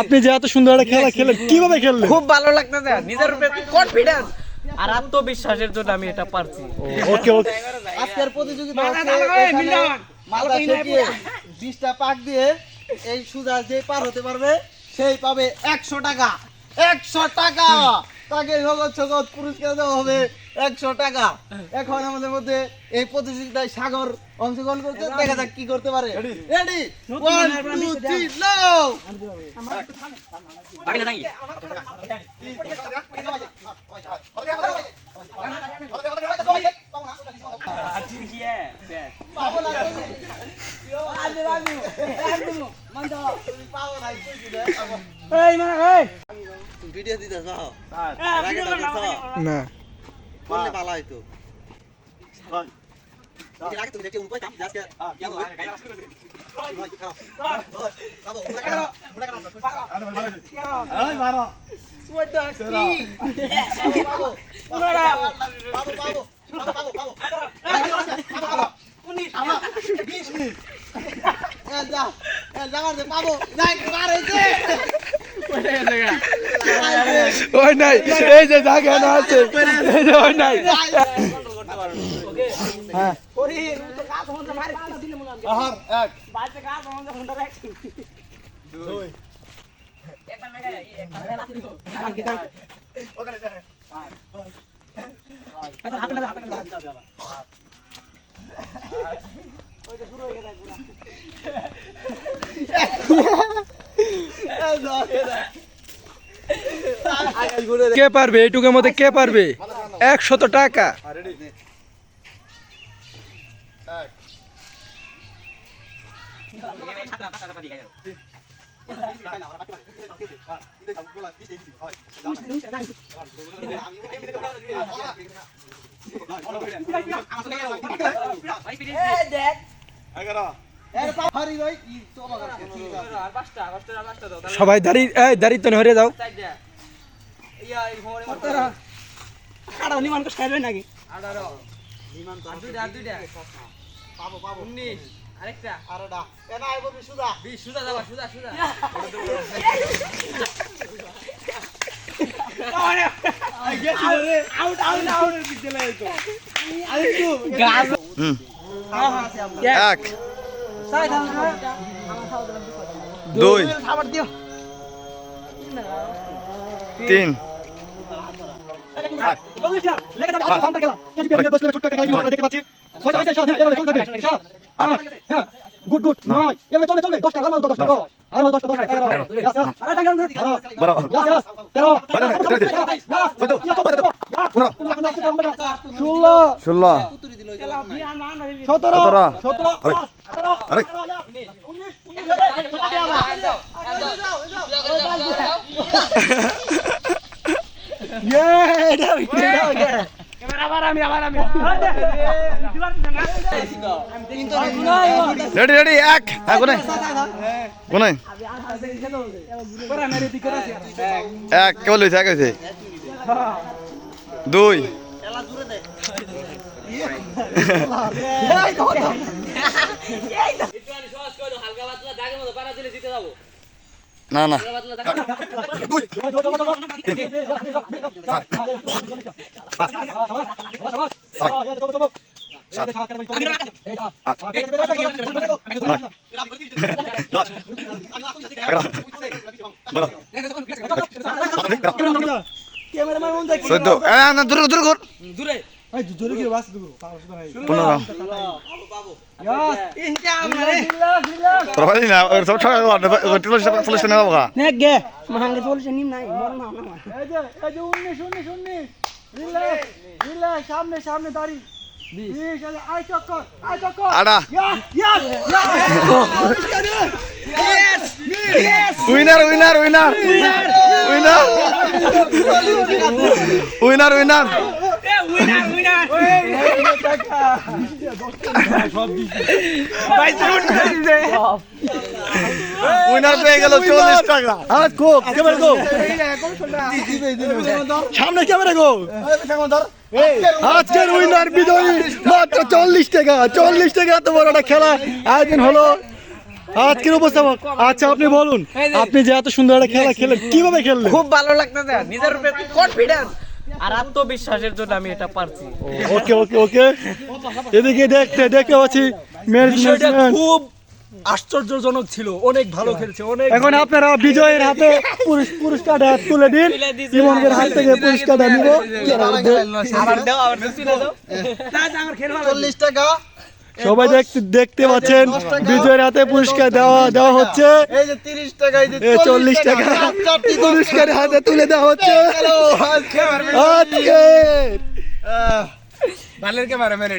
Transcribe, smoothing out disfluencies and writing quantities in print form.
আপনি যে এত সুন্দর একটা খেলা খেলেন কিভাবে খেললেন? খুব ভালো লাগতেছে, নিজের উপরে কনফিডেন্স আর আত্মবিশ্বাসের জন্য আমি এটা পারছি। ওকে ওকে। আজকের প্রতিযোগিতা মাথা ঠেকিয়ে 20টা পাক দিয়ে এই সুজা যে পার হতে পারবে সেই পাবে 100 টাকা। 100 টাকা তাকে নগদ সগদ পুরস্কার দেওয়া হবে 100 টাকা। এখন আমাদের মধ্যে এই প্রতিযোগিতায় সাগর অংশগ্রহণ করতে, দেখা যাক কি করতে পারে। রেডি 1 2 3 নাও। ভিডিও দিতেছ না করলে ভালো হইতো। আগে তুমি দেখতে উপায় কাম আজকে ওই নাই, এই যে জায়গা না আছে, এই যে ওই নাই। হ্যাঁ কে পারবে এইটুকুর মধ্যে? কে পারবে? 100 টাকা। সবাই দাঁড়িয়ে তো হরে যাও। এক 2 3 গুড গুড নয় এবার চলে চলে 10 টাকা 10 টাকা আর 10 টাকা রেডি রেডি এক কোনে কোনে এক কেবল হইছে এক হইছে 2 না না সামনে সামনে দাঁড়ি winner winner winner winner winner winner winner পেয়ে গেল 40 টাকা। আজ গো ক্যামেরা গো সামনে ক্যামেরা গো আজকের উইনার বিজয়ী মাত্র 40 টাকা। 40 টাকা এত বড় একটা খেলা আয়োজন হলো আজকের উপস্থাপক। আচ্ছা আপনি বলুন, আপনি যে এত সুন্দর একটা খেলা খেলেন কিভাবে খেললেন? খুব ভালো লাগতেছে, নিজের উপরে কনফিডেন্স আর আত্মবিশ্বাসের জন্য আমি এটা পারছি। ওকে ওকে ওকে এদিকে দেখতে পাচ্ছি ম্যানেজমেন্ট খুব আশ্চর্যজনক ছিল, অনেক ভালো খেলছে, অনেক। এখন আপনারা বিজয়ের হাতে পুরস্কারটা তুলে দিন। ইমনের হাত থেকে পুরস্কারটা নিব। আবার দাও, আবার তুলে দাও। 40 টাকা। সবাই দেখতে পাচ্ছেন বিজয়ের হাতে পুরস্কার দেওয়া হচ্ছে। এই যে 30 টাকা, এই যে 40 টাকা চারটি পুরস্কার হাতে তুলে দেওয়া হচ্ছে আজকে। ভালের কে মারে মেরে